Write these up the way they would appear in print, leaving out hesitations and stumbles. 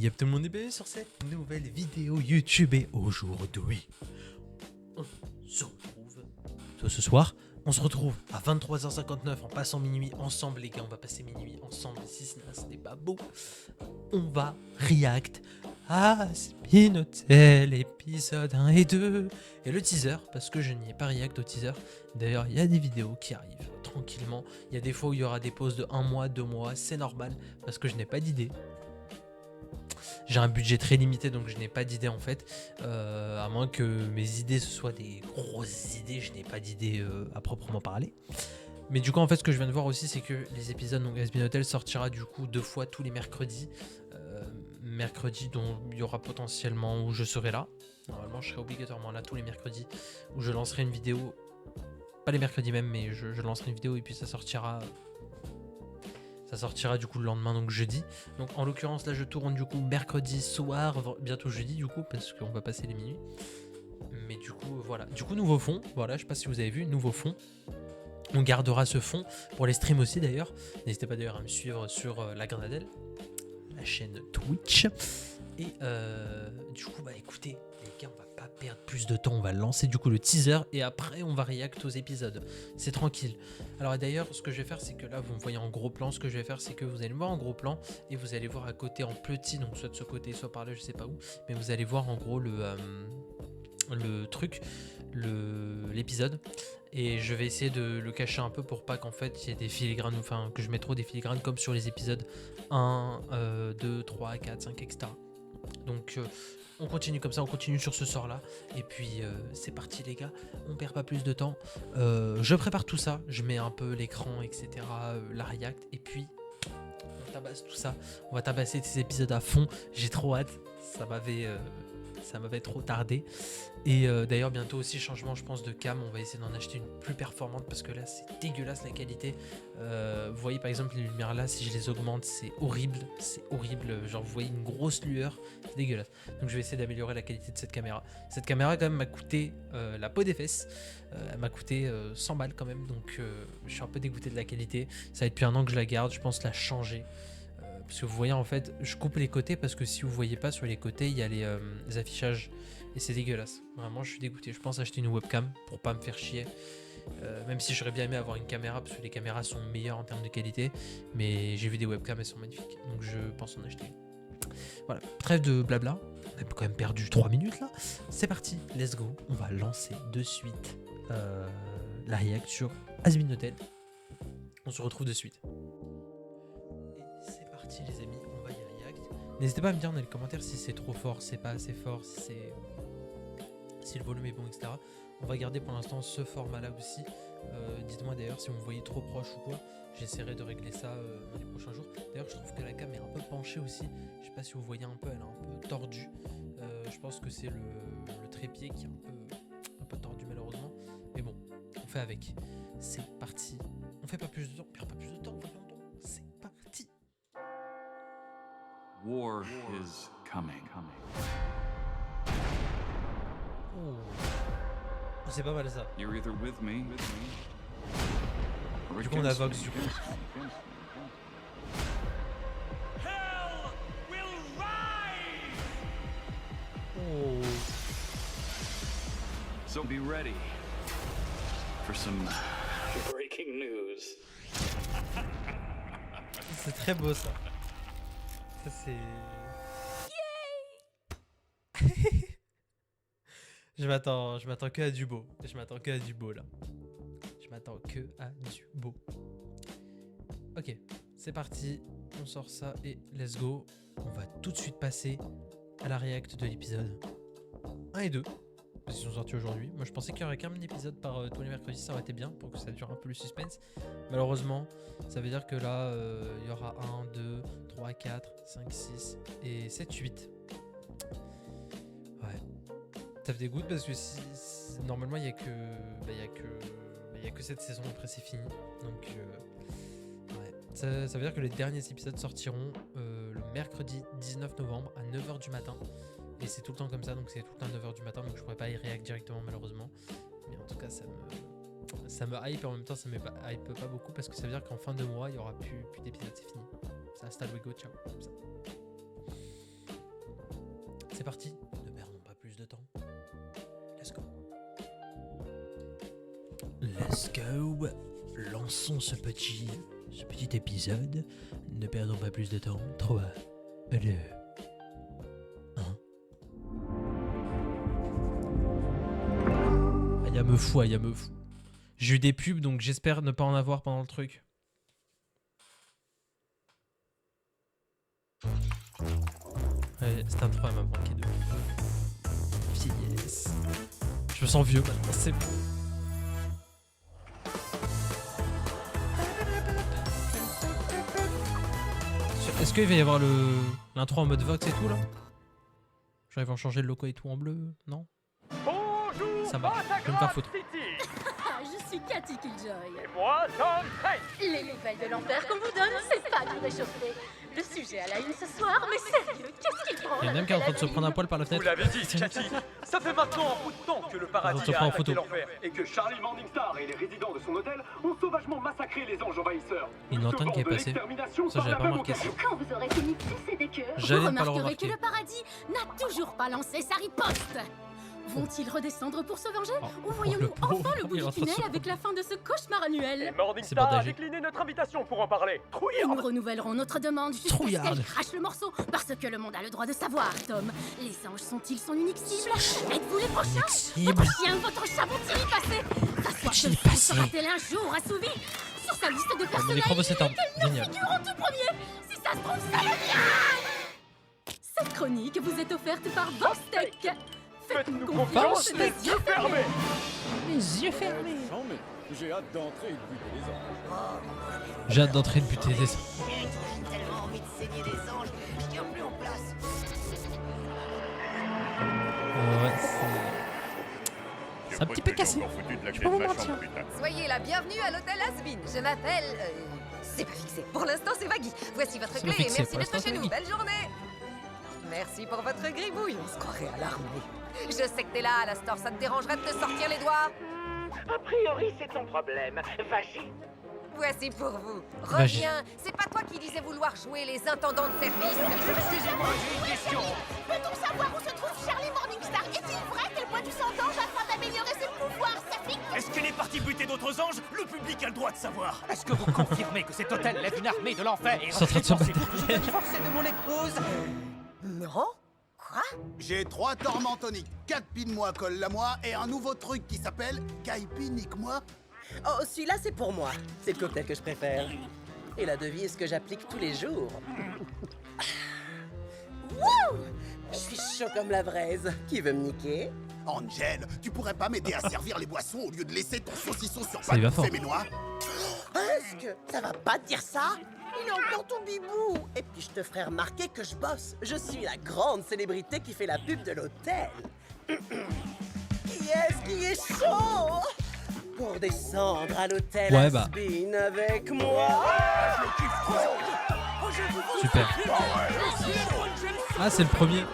Yep, tout le monde est bienvenu sur cette nouvelle vidéo YouTube et aujourd'hui, on se retrouve ce soir. On se retrouve à 23h59 en passant minuit ensemble, les gars. On va passer minuit ensemble. Si ce n'est pas beau, on va react à Spin épisode 1 et 2 et le teaser, parce que je n'y ai pas react au teaser. D'ailleurs, il y a des vidéos qui arrivent tranquillement. Il y a des fois où il y aura des pauses de 1 mois, 2 mois. C'est normal parce que je n'ai pas d'idée. J'ai un budget très limité, donc je n'ai pas d'idée en fait. À moins que mes idées ce soient des grosses idées, je n'ai pas d'idée à proprement parler. Mais du coup, en fait, ce que je viens de voir aussi, c'est que les épisodes, donc Has Been Hotel sortira du coup 2 fois tous les mercredis. Mercredi dont il y aura potentiellement où je serai là. Normalement, je serai obligatoirement là tous les mercredis où je lancerai une vidéo. Pas les mercredis même, mais je lancerai une vidéo et puis ça sortira. Ça sortira du coup le lendemain, donc jeudi. Donc en l'occurrence, là je tourne du coup mercredi soir, bientôt jeudi du coup, parce qu'on va passer les minuit. Mais du coup, voilà. Du coup, nouveau fond. Voilà, je sais pas si vous avez vu, nouveau fond. On gardera ce fond pour les streams aussi d'ailleurs. N'hésitez pas d'ailleurs à me suivre sur la Grenadelle, la chaîne Twitch. Et du coup, bah écoutez, les gars, on va pas perdre plus de temps. On va lancer du coup le teaser et après on va react aux épisodes. C'est tranquille. Alors d'ailleurs, ce que je vais faire, c'est que là, vous me voyez en gros plan. Ce que je vais faire, c'est que vous allez me voir en gros plan et vous allez voir à côté en petit, donc soit de ce côté, soit par là, je sais pas où. Mais vous allez voir en gros le truc, l'épisode. Et je vais essayer de le cacher un peu pour pas qu'en fait il y ait des filigranes, enfin que je mette trop des filigranes comme sur les épisodes 1, 2, 3, 4, 5, etc. Donc on continue comme ça, on continue sur ce sort là. Et puis c'est parti les gars, on perd pas plus de temps. Je prépare tout ça, je mets un peu l'écran, etc. La react. Et puis on tabasse tout ça. On va tabasser ces épisodes à fond. J'ai trop hâte. Ça m'avait trop tardé. Et d'ailleurs bientôt aussi changement je pense de cam. On va essayer d'en acheter une plus performante parce que là c'est dégueulasse la qualité. Vous voyez par exemple les lumières là, si je les augmente c'est horrible. Genre vous voyez une grosse lueur, c'est dégueulasse. Donc je vais essayer d'améliorer la qualité de cette caméra. Cette caméra quand même m'a coûté la peau des fesses. Elle m'a coûté 100 balles quand même. Donc je suis un peu dégoûté de la qualité. Ça va être depuis un an que je la garde, je pense la changer. Parce que vous voyez en fait, je coupe les côtés parce que si vous voyez pas sur les côtés, il y a les affichages et c'est dégueulasse. Vraiment, je suis dégoûté. Je pense acheter une webcam pour pas me faire chier. Même si j'aurais bien aimé avoir une caméra parce que les caméras sont meilleures en termes de qualité, mais j'ai vu des webcams, elles sont magnifiques. Donc je pense en acheter une. Voilà, trêve de blabla. On a quand même perdu 3 minutes là. C'est parti, let's go. On va lancer de suite la react sur Has Been Hotel. On se retrouve de suite. C'est parti les amis, on va y react. N'hésitez pas à me dire dans les commentaires si c'est trop fort, si c'est pas assez fort, si le volume est bon, etc. On va garder pour l'instant ce format là aussi. Dites-moi d'ailleurs si vous me voyez trop proche ou quoi. J'essaierai de régler ça dans les prochains jours. D'ailleurs je trouve que la cam est un peu penchée aussi. Je sais pas si vous voyez un peu, elle est un peu tordue. Je pense que c'est le trépied qui est un peu tordu malheureusement. Mais bon, on fait avec. C'est parti. On fait pas plus de temps, on perd pas plus de temps, c'est parti. War is coming. Oh, c'est pas mal ça. You're either with me or Du coup on a against Vox me. du coup. Hell will rise! Oh. So be ready for some Breaking news. C'est très beau ça. Ça c'est... Je m'attends que à du beau. Je m'attends que à du beau là. Je m'attends que à du beau. Ok, c'est parti. On sort ça et let's go. On va tout de suite passer à la react de l'épisode 1 et 2. Parce qu'ils sont sortis aujourd'hui. Moi je pensais qu'il y aurait qu'un épisode par tous les mercredis, ça aurait été bien pour que ça dure un peu le suspense. Malheureusement, ça veut dire que là, il y aura 1, 2, 3, 4, 5, 6 et 7, 8. Ouais. Ça me dégoûte parce que normalement il n'y a que cette saison, après c'est fini. Donc ouais. Ça veut dire que les derniers épisodes sortiront le mercredi 19 novembre à 9h du matin. Et c'est tout le temps comme ça, donc c'est tout le temps à 9h du matin, donc je pourrais pas y react directement malheureusement. Mais en tout cas ça me hype et en même temps ça me hype pas beaucoup parce que ça veut dire qu'en fin de mois il y aura plus d'épisodes, c'est fini. Ça hasta luego, ciao. Comme ça. C'est parti, ne perdons pas plus de temps. Let's go. Let's go. Lançons ce petit épisode. Ne perdons pas plus de temps. 3, 2, 1. Aïe, me fou, aïe, me fou. J'ai eu des pubs, donc j'espère ne pas en avoir pendant le truc. Ouais, c'est un 3, elle m'a manqué de. Yes. Je me sens vieux maintenant, c'est bon. Est-ce qu'il va y avoir l'intro en mode Vox et tout là? J'arrive à changer le logo et tout en bleu, non? Bonjour, Ça va, je vais me faire foutre. Je suis Cathy Killjoy. Et moi, Tom Cruise. Les nouvelles de l'enfer qu'on vous donne, c'est pas de réchauffer. Le sujet à la une ce soir, mais sérieux, qu'est-ce qu'il prend? Il y a même qui est en train de se prendre un poil par la Vous fenêtre. l'avez dit, Cathy, ça fait maintenant un bout de temps que le On paradis se a prend en attaqué photo. l'enfer. Et que Charlie Morningstar et les résidents de son hôtel ont sauvagement massacré les anges envahisseurs. Une antenne qui est passée. Ça, j'avais pas remarqué ça. Quand vous aurez fini de sucer des queues, vous J'allais pas le remarquerez que remarquer. le paradis n'a toujours pas lancé sa riposte. Vont-ils redescendre pour se venger? Oh, Ou voyons-nous le pauvre, enfin le bout il est du en train de tunnel se avec la fin de ce cauchemar Et annuel? Morningstar a partagé. décliné notre invitation pour en parler. Et Trouillard. nous renouvellerons notre demande jusqu'à ce Trouillarde. qu'elle crache le morceau, parce que le monde a le droit de savoir, Tom. Les anges sont-ils son unique cible? Êtes-vous les prochains? Cible. Votre chien, votre chat vont-ils y passer? Sa soif Vont-ils de y fou passer? sera-t-elle un jour assouvie? Sur sa liste de Mon personnalités, écran va s'éteindre. quel Génial. figure en tout premier? Si ça se trouve, c'est le mien! Cette chronique vous est offerte par Vostek. Faites-nous confiance, les yeux fermés. Les yeux fermés. J'ai hâte d'entrer et de buter les anges. J'ai hâte d'entrer de buter des. J'ai tellement envie de saigner des anges, je tiens plus en place. Ouais, c'est un petit peu cassé. Je peux vous mentir. Soyez la bienvenue à l'hôtel Asbin. Je m'appelle... c'est pas fixé. Pour l'instant, c'est Vagui. Voici votre C'est clé pas fixé, et merci pour d'être l'instant, chez c'est nous. Vagui. Belle journée. Merci pour votre gribouille. On se croirait à l'armée. Je sais que t'es là, Alastor. Ça te dérangerait de te sortir les doigts? A priori, c'est ton problème. Vas-y. Voici pour vous. Vas-y. Reviens. C'est pas toi qui disais vouloir jouer les intendants de service. Excusez-moi, j'ai une question. Peut-on savoir où se trouve Charlie Morningstar? Est-il vrai qu'elle boit du sang d'ange afin d'améliorer ses pouvoirs saphiques? Est-ce qu'elle est partie buter d'autres anges? Le public a le droit de savoir. Est-ce que vous confirmez que cet hôtel lève une armée de l'enfer et Ils sont en train de se battre. divorcer de mon épouse? Non? Quoi? J'ai 3 torments toniques, 4 pine-moi, colle-la-moi et un nouveau truc qui s'appelle Kaipi Nique-moi. Oh, celui-là, c'est pour moi. C'est le cocktail que je préfère. Et la devise que j'applique tous les jours. Wouh! Je suis chaud comme la braise. Qui veut me niquer? Angel, tu pourrais pas m'aider à servir les boissons au lieu de laisser ton saucisson sur Ça y va pâte fort. bouffée ménois? Est-ce que ça va pas te dire ça? Il est encore tout bibou. Et puis je te ferai remarquer que je bosse. Je suis la grande célébrité qui fait la pub de l'hôtel. Qui est-ce qui est chaud pour descendre à l'hôtel Ouais, bah. Asbin avec moi? Super. Ah, c'est le premier.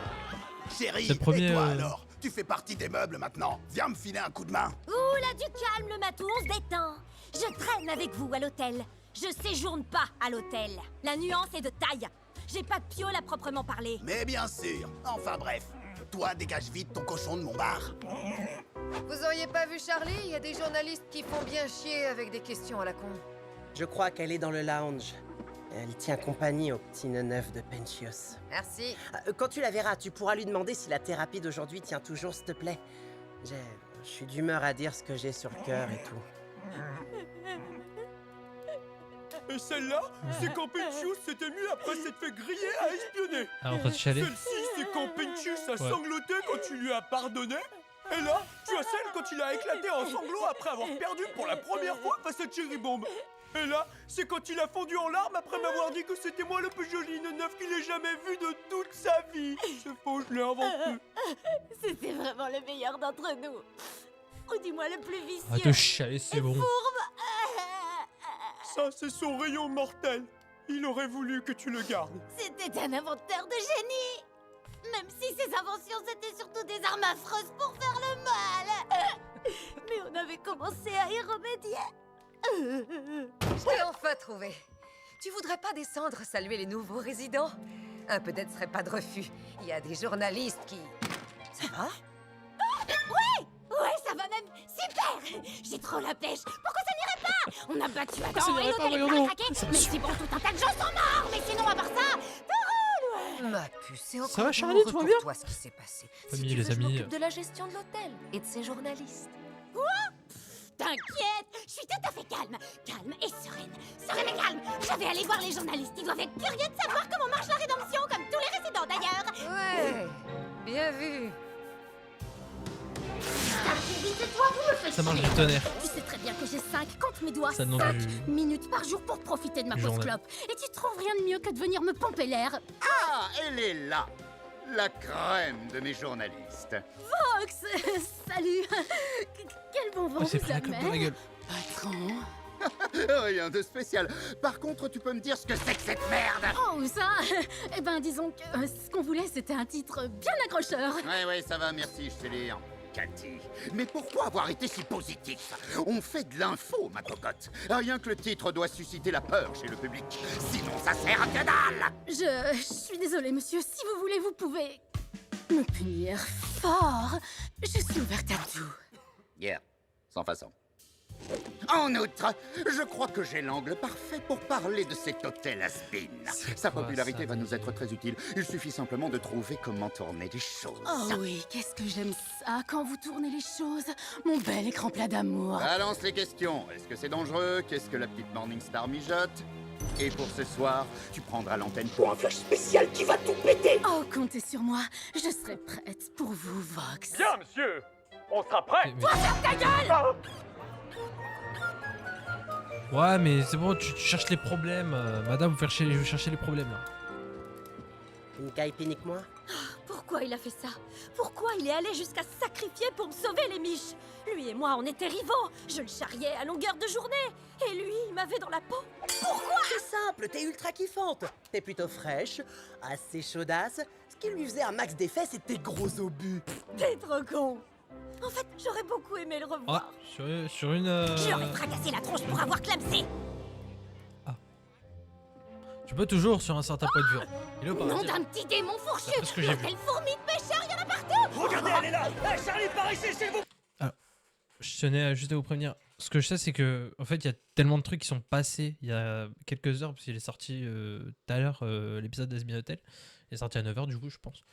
Chérie, C'est le premier, et toi alors? Tu fais partie des meubles maintenant. Viens me filer un coup de main. Ouh là, du calme, le matou, on se détend. Je traîne avec vous à l'hôtel. Je séjourne pas à l'hôtel. La nuance est de taille. J'ai pas de piole à proprement parler. Mais bien sûr. Enfin bref. Toi, dégage vite ton cochon de mon bar. Vous auriez pas vu Charlie? Il y a des journalistes qui font bien chier avec des questions à la con. Je crois qu'elle est dans le lounge. Elle tient compagnie au petit neuf de Pentius. Merci. Quand tu la verras, tu pourras lui demander si la thérapie d'aujourd'hui tient toujours, s'il te plaît. Je suis d'humeur à dire ce que j'ai sur le cœur et tout. Et celle-là, c'est quand Pentius s'était mis après s'être fait griller à espionner. Ah, en train de chialer. Celle-ci, c'est quand Pentius a Ouais. sangloté quand tu lui as pardonné. Et là, tu as celle quand il a éclaté en sanglots après avoir perdu pour la première fois face à Cherry Bomb. Et là, c'est quand il a fondu en larmes après m'avoir dit que c'était moi le plus joli neuf qu'il ait jamais vu de toute sa vie. C'est faux, je l'ai inventé. C'était vraiment le meilleur d'entre nous. Ou dis-moi le plus vicieux. Arrête de chialer, c'est bon. Ça, c'est son rayon mortel. Il aurait voulu que tu le gardes. C'était un inventeur de génie. Même si ses inventions c'était surtout des armes affreuses pour faire le mal. Mais on avait commencé à y remédier. Je t'ai enfin trouvé. Tu voudrais pas descendre saluer les nouveaux résidents? Un peu d'aide serait pas de refus. Il y a des journalistes qui... Ça va? Ouais, ça va même super. J'ai trop la pêche. Pourquoi ça n'irait pas? On a battu Adam ça et n'irait pas, l'hôtel est voyons plein à donc. craquer. Ça me Mais si bon, tout un tas de gens sont morts. Mais sinon, à part ça, t'es Ma puce, c'est encore Ça va, Charlie, tout va douloureux bien? pour toi ce qui s'est passé. Famille, si tu les veux, je amis. m'occupe de la gestion de l'hôtel et de ses journalistes. T'inquiète, je suis tout à fait calme. Calme et sereine. Sereine et calme. Je vais aller voir les journalistes. Ils doivent être curieux de savoir comment marche la rédemption, comme tous les résidents d'ailleurs. Ouais, bien vu. C'est toi, vous me faites Ça marche chier. du tonnerre. Tu sais très bien que j'ai 5, compte mes doigts, C'est le nom 5 du- minutes par jour pour profiter de ma du pause journal. clope. Et tu trouves rien de mieux que de venir me pomper l'air. Ah, elle est là. La crème de mes journalistes. Fox, salut. Quel bon vent Oh, c'est vous pris la clope dans la amène. gueule. Patron. Rien de spécial. Par contre, tu peux me dire ce que c'est que cette merde? Oh, ça. Eh ben, disons que ce qu'on voulait, c'était un titre bien accrocheur. Ouais, ça va, merci, je sais lire. Cathy, mais pourquoi avoir été si positif? On fait de l'info, ma cocotte. Rien que le titre doit susciter la peur chez le public. Sinon, ça sert à que dalle. Je suis désolée, monsieur. Si vous voulez, vous pouvez me punir fort. Je suis ouverte à tout. Yeah, sans façon. En outre, je crois que j'ai l'angle parfait pour parler de cet hôtel has-been. Sa quoi, popularité ça, va nous mais- être très utile. Il suffit simplement de trouver comment tourner les choses. Oh oui, qu'est-ce que j'aime ça quand vous tournez les choses. Mon bel écran plat d'amour. Balance les questions. Est-ce que c'est dangereux? Qu'est-ce que la petite Morningstar mijote? Et pour ce soir, tu prendras l'antenne pour un flash spécial qui va tout péter. Oh, comptez sur moi. Je serai prête pour vous, Vox. Bien, monsieur. On sera prêt. Mais- Ta gueule! Ouais, mais c'est bon, tu cherches les problèmes. Madame, vous cherchez les problèmes là. Une caille pinique-moi. Pourquoi il a fait ça? Pourquoi il est allé jusqu'à se sacrifier pour me sauver les miches? Lui et moi, on était rivaux. Je le charriais à longueur de journée. Et lui, il m'avait dans la peau. C'est simple, t'es ultra kiffante. T'es plutôt fraîche, assez chaudasse. Ce qui lui faisait un max d'effet, c'était gros obus. T'es trop con. En fait, j'aurais beaucoup aimé le Ah, revoir. sur une. Je leur ai fracassé la tronche pour avoir clamsé. Tu peux toujours sur un certain point de vue. Il est au Nom paradis. d'un petit démon fourchu. D'après ce que j'ai vu. Quelle fourmi de pêcheurs, il y en a partout. Regardez, elle est là. Hey, Charlie, par ici, s'il vous plaît. Je tenais juste à vous prévenir. Ce que je sais, c'est que en fait, il y a tellement de trucs qui sont passés il y a quelques heures, parce qu'il est sorti tout à l'heure, l'épisode d'As-Been Hotel. Il est sorti à 9h, du coup, je pense.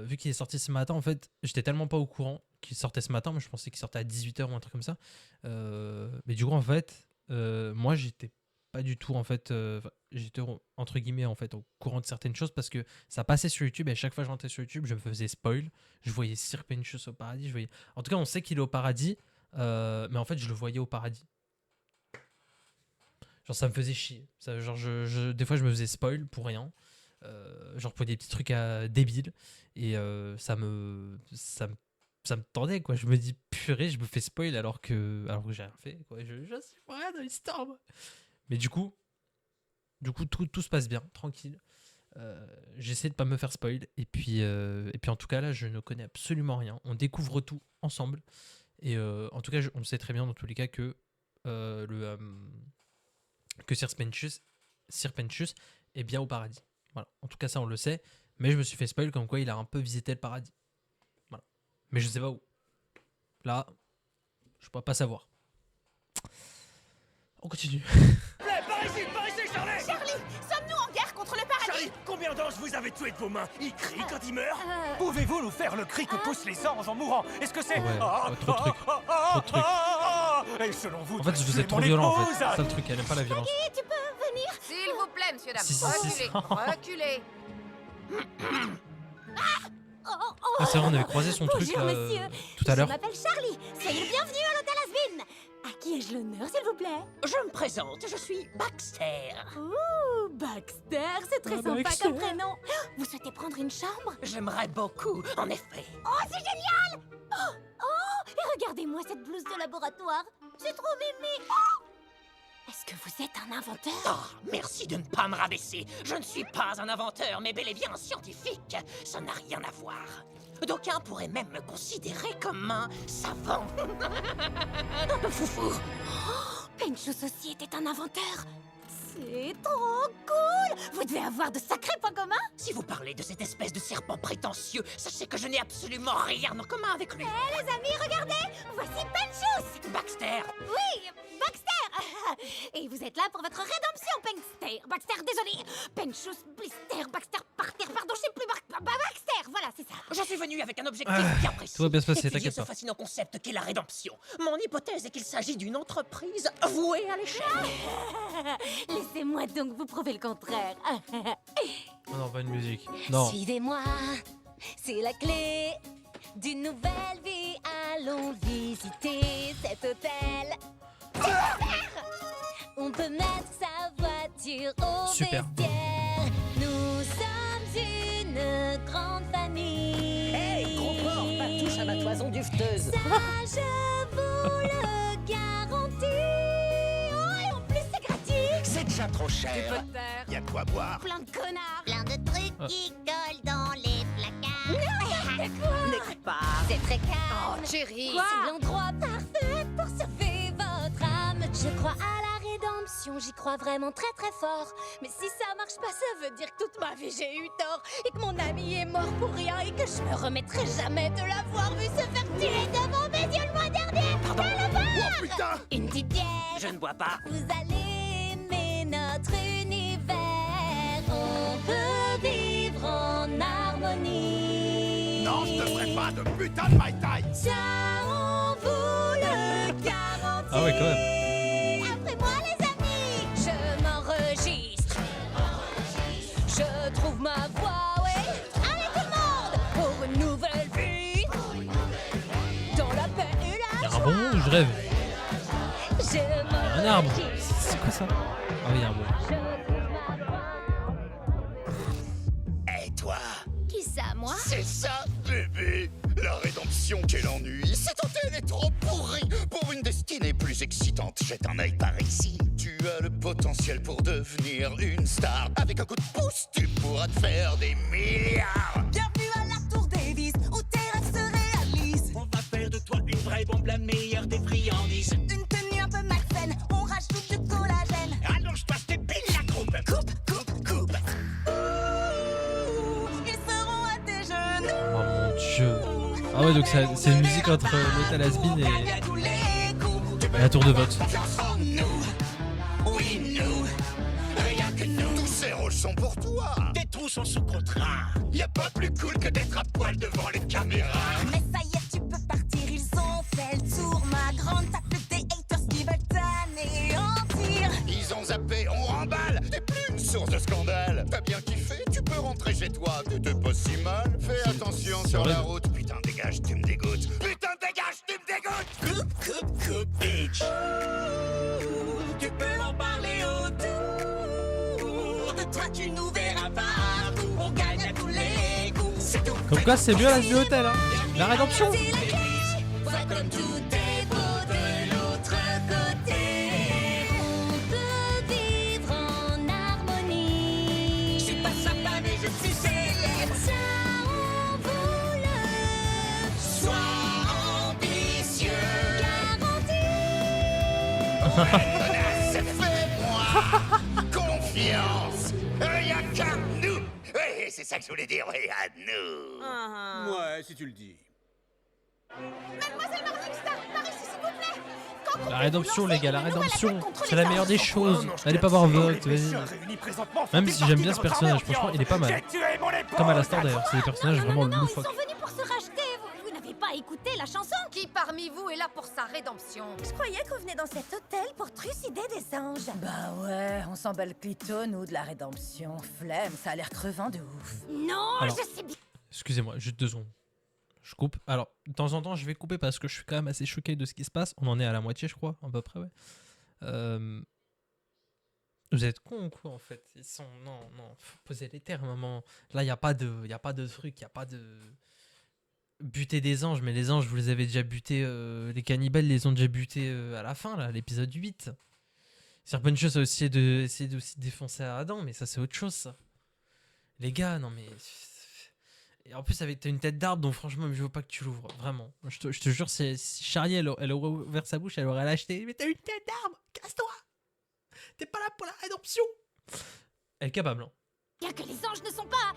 Vu qu'il est sorti ce matin, en fait, j'étais tellement pas au courant qu'il sortait ce matin. Moi, je pensais qu'il sortait à 18h ou un truc comme ça. Mais du coup, en fait, moi, j'étais pas du tout, en fait, j'étais entre guillemets, en fait, au courant de certaines choses parce que ça passait sur YouTube et à chaque fois que je rentrais sur YouTube, je me faisais spoil. Je voyais Sir Penchus au paradis. Je voyais... En tout cas, on sait qu'il est au paradis, mais en fait, je le voyais au paradis. Genre, ça me faisait chier. Ça, genre, des fois, je me faisais spoil pour rien. Genre pour des petits trucs débiles. Et ça me tendait, quoi. Je me dis, purée, je me fais spoil alors que j'ai rien fait, quoi. Je suis rien dans l'histoire, moi. Mais du coup, tout se passe bien, tranquille. J'essaie de pas me faire spoil. Et puis en tout cas, là, je ne connais absolument rien. On découvre tout ensemble. Et en tout cas, on sait très bien dans tous les cas que Sir Penchus est bien au paradis. Voilà. En tout cas, ça, on le sait. Mais je me suis fait spoil comme quoi il a un peu visité le paradis. Voilà. Mais je sais pas où. Là, je pourrais pas savoir. On continue. Par ici, Charlie. Charlie, sommes-nous en guerre contre le paradis? Charlie, combien d'anges vous avez tués de vos mains? Ils crient quand ils meurent? Pouvez-vous nous faire le cri que poussent les anges en mourant? Est-ce que c'est... Ouais, trop de trucs. Trop de trucs. Et selon vous, En fait, je vous ai trop mon violent, en fait. épouse. C'est ça le truc, elle aime pas la violence. Tu peux venir? S'il vous plaît, monsieur, dame. Si, Reculez. si. Reculez. Ah, c'est vrai, on avait croisé son truc Bonjour, là, monsieur. tout à l'heure. Je m'appelle Charlie. Soyez le bienvenu à l'hôtel Has-Been. À qui ai-je l'honneur, s'il vous plaît? Je me présente, je suis Baxter. Ouh, Baxter, c'est très sympa Baxter. comme prénom. Vous souhaitez prendre une chambre? J'aimerais beaucoup, en effet. Oh, c'est génial! Oh, et regardez-moi cette blouse de laboratoire. C'est trop mémé. Oh! Est-ce que vous êtes un inventeur? Ah, merci de ne pas me rabaisser. Je ne suis pas un inventeur, mais bel et bien un scientifique. Ça n'a rien à voir. D'aucuns pourraient même me considérer comme un savant. Un peu foufou. Penchus aussi était un inventeur. C'est trop cool! Vous devez avoir de sacrés points communs! Si vous parlez de cette espèce de serpent prétentieux, sachez que je n'ai absolument rien en commun avec lui. Les amis, regardez! Voici Penchus! Baxter! Oui, Baxter! Et vous êtes là pour votre rédemption, Baxter! Baxter, désolé! Penchus, Blister, Baxter, par terre, pardon, je sais plus, Baxter! Voilà, c'est ça! Je suis venu avec un objectif bien précis. Tout va bien se passer, Étudier t'inquiète ce pas. fascinant concept qu'est la rédemption. Mon hypothèse est qu'il s'agit d'une entreprise vouée à l'échec. Laissez-moi donc vous prouver le contraire. Oh non, pas une musique. Non. Suivez-moi, c'est la clé d'une nouvelle vie. Allons visiter cet hôtel. On peut mettre sa voiture au Super. vestiaire. Nous sommes une grande famille. Hey, gros porc, pas touche à ma toison dufteuse. Ça, je vous le garantis. Oh, et en plus, c'est gratuit. C'est déjà trop cher. Potter. Y a de quoi boire. Plein de connards. Plein de trucs qui collent dans les placards. N'écoute pas. C'est très calme. Oh, chérie. C'est l'endroit parfait pour sauver votre âme. Je crois à la rédemption, j'y crois vraiment très très fort. Mais si ça marche pas, ça veut dire que toute ma vie j'ai eu tort. Et que mon ami est mort pour rien. Et que je me remettrai jamais de l'avoir vu se faire tuer devant mes yeux le mois dernier. Pardon. Oh putain! Une petite bière. Je ne bois pas. Vous allez aimer notre univers. On peut vivre en harmonie. Non, je te ferai pas de putain de Mai Tai! Ça, on vous le garantit. Ah ouais, quand même. Après moi, les amis, je m'enregistre. Je trouve ma voix, ouais. Allez, tout le monde, pour une nouvelle vie. Dans la paix et la Y'a un joie. bonbon ou je rêve? Je Un arbre. m'enregistre. C'est quoi ça? Ah oui, y'a un bonbon. Je trouve ma voix. Et toi? Qui ça, moi? C'est ça, bébé! La rédemption, quel ennui! Cet hôtel est trop pourri! Pour une destinée plus excitante, jette un œil par ici. Tu as le potentiel pour devenir une star. Avec un coup de pouce, tu pourras te faire des milliards! Bienvenue à la Tour Davis, où tes rêves se réalisent. On va faire de toi une vraie bombe, la meilleure des friandises. Une tenue un peu malsaine, on rajoute du collagène. Allonge-toi, je t'épile la coupe! Coupe! Ils seront à tes genoux. Oh mon dieu. Ah ouais, donc c'est une musique entre l'hôtel Has-Been et la tour de vote. Oui, nous! Rien que nous! Tous ces rôles sont pour toi! Tes trous sont sous contrat! Y a pas plus cool que d'être à poil devant les caméras! Mais ça y est, tu peux partir, ils ont fait le tour. Ma grande, t'as plus des haters qui veulent t'anéantir. Ils ont zappé, on remballe! T'es plus une source de scandale! T'as bien kiffé? Tu peux rentrer chez toi, t'étais pas si mal! Fais attention sur la route! Putain, dégage, tu me dégoûtes! Putain, dégage, tu me dégoûtes! Coupe, bitch! Tu peux en parler autour de toi, tu nous verras partout. On gagne à tous les coups. C'est tout. Comme quoi, c'est mieux la vie hôtel, hein. La rédemption. C'est la clé. Vois comme tout est beau de l'autre côté. On peut vivre en harmonie. Je suis pas sympa, mais je suis célèbre. Ça, on vous le Sois ambitieux. garantit. Fais-moi confiance! Y'a qu'à nous! Oui, c'est ça que je voulais dire, oui, à nous! Ouais, si tu le dis. Mademoiselle Morningstar, par ici, s'il vous plaît. Quand La rédemption, les gars, la rédemption. contre C'est les la meilleure des anges. choses. non, je Allez te pas voir l'assure, vote, les vas-y. pêcheurs réunis présentement font Même une si partie j'aime de bien ce votre personnage, armée franchement, en il est pas mal. J'ai tué mon épouse. Comme Alastor d'ailleurs, c'est des personnages vraiment Ils loufoques. sont venus pour se racheter. Vous n'avez pas écouté la chanson? Qui parmi vous est là pour sa rédemption? Je croyais qu'on venait dans cet hôtel pour trucider des anges. Bah ouais, on s'en bat le clito, nous, de la rédemption. Flemme, ça a l'air crevant de ouf. Non, Alors. je sais bien. Excusez-moi, juste 2 secondes. Je coupe. Alors, de temps en temps, je vais couper parce que je suis quand même assez choqué de ce qui se passe. On en est à la moitié, je crois, à peu près, ouais. Vous êtes cons ou quoi, en fait? Ils sont... Non, faut poser les termes, maman. Là, il n'y a pas de truc, il n'y a pas de... Buter des anges, mais les anges, vous les avez déjà butés... les cannibales les ont déjà butés à la fin, là, l'épisode 8. Certaines choses, c'est aussi essayer de défoncer Adam, mais ça, c'est autre chose, ça. Les gars, non, mais... Et en plus, t'as une tête d'arbre, donc franchement, je veux pas que tu l'ouvres. Vraiment. Je te jure, si Charlie, elle aurait ouvert sa bouche, elle aurait l'acheté. Mais t'as une tête d'arbre, casse-toi. T'es pas là pour la rédemption. Elle est capable, hein. Bien que les anges ne sont pas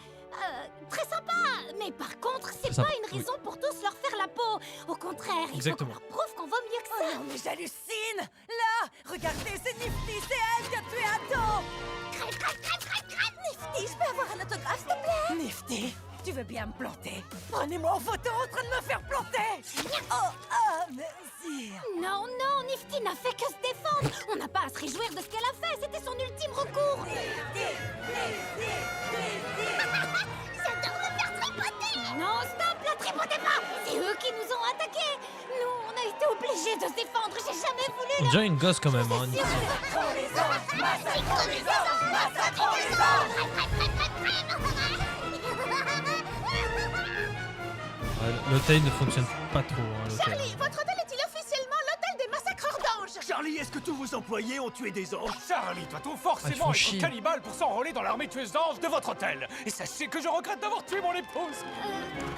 très sympas, mais par contre, c'est Ça, pas une raison pour tous leur faire la peau. Au contraire, il faut qu'on Exactement. leur prouve qu'on vaut mieux que Oh ça. non, mais j'hallucine. Là, regardez, c'est Nifty, c'est elle qui a tué Ado. Crève, crève, crève, crève, crève, Nifty, je peux avoir un autographe, s'il te plaît? Nifty, tu veux bien me planter? Prenez-moi en photo en train de me faire planter. Oh, ah, merci. Non, non, Nifty n'a fait que se défendre. On n'a pas à se réjouir de ce qu'elle a fait, c'était son ultime recours. J'adore me faire tripoter. Non, stop, la tripotez pas. C'est eux qui nous ont attaqués. Nous, on a été obligés de se défendre, j'ai jamais voulu. On dirait une gosse quand même, hein. Massacrons les anges, massacrons les anges, massacrons les anges. Ouais, l'hôtel ne fonctionne pas trop, hein, l'hôtel. Charlie, votre hôtel est-il officiellement l'hôtel des massacreurs d'anges? Charlie, est-ce que tous vos employés ont tué des anges? Charlie, doit-on Ah, ils forcément font être chier. cannibale pour s'enrôler dans l'armée tueuse d'anges de votre hôtel? Et sachez que je regrette d'avoir tué mon épouse.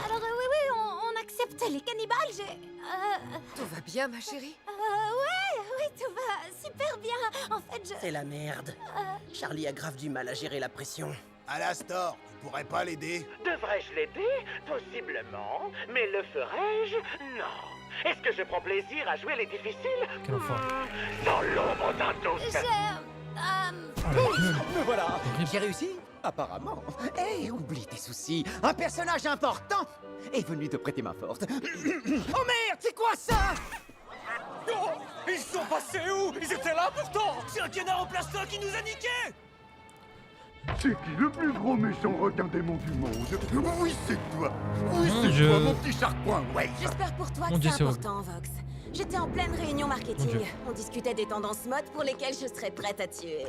Alors, oui, on accepte les cannibales, j'ai... Tout va bien, ma chérie? Oui, tout va super bien. En fait, C'est la merde. Charlie a grave du mal à gérer la pression. Alastor, tu pourrais pas l'aider? Devrais-je l'aider? Possiblement. Mais le ferais-je? Non. Est-ce que je prends plaisir à jouer les difficiles? Quel enfoiré. Dans l'ombre d'un doute. Me voilà. J'ai réussi? Apparemment. Hé, oublie tes soucis. Un personnage important est venu te prêter main forte. Oh merde, c'est quoi ça? Oh, ils sont passés où? Ils étaient là pourtant. C'est un canard en plastin qui nous a niqués. C'est qui le plus gros méchant requin démon du monde? Oui, c'est toi. Oui, Mon c'est Dieu. toi, mon petit charcoin, ouais. J'espère pour toi Mon que Dieu, c'est c'est important, Vox. J'étais en pleine réunion Mon marketing. Dieu. On discutait des tendances mode pour lesquelles je serais prête à tuer.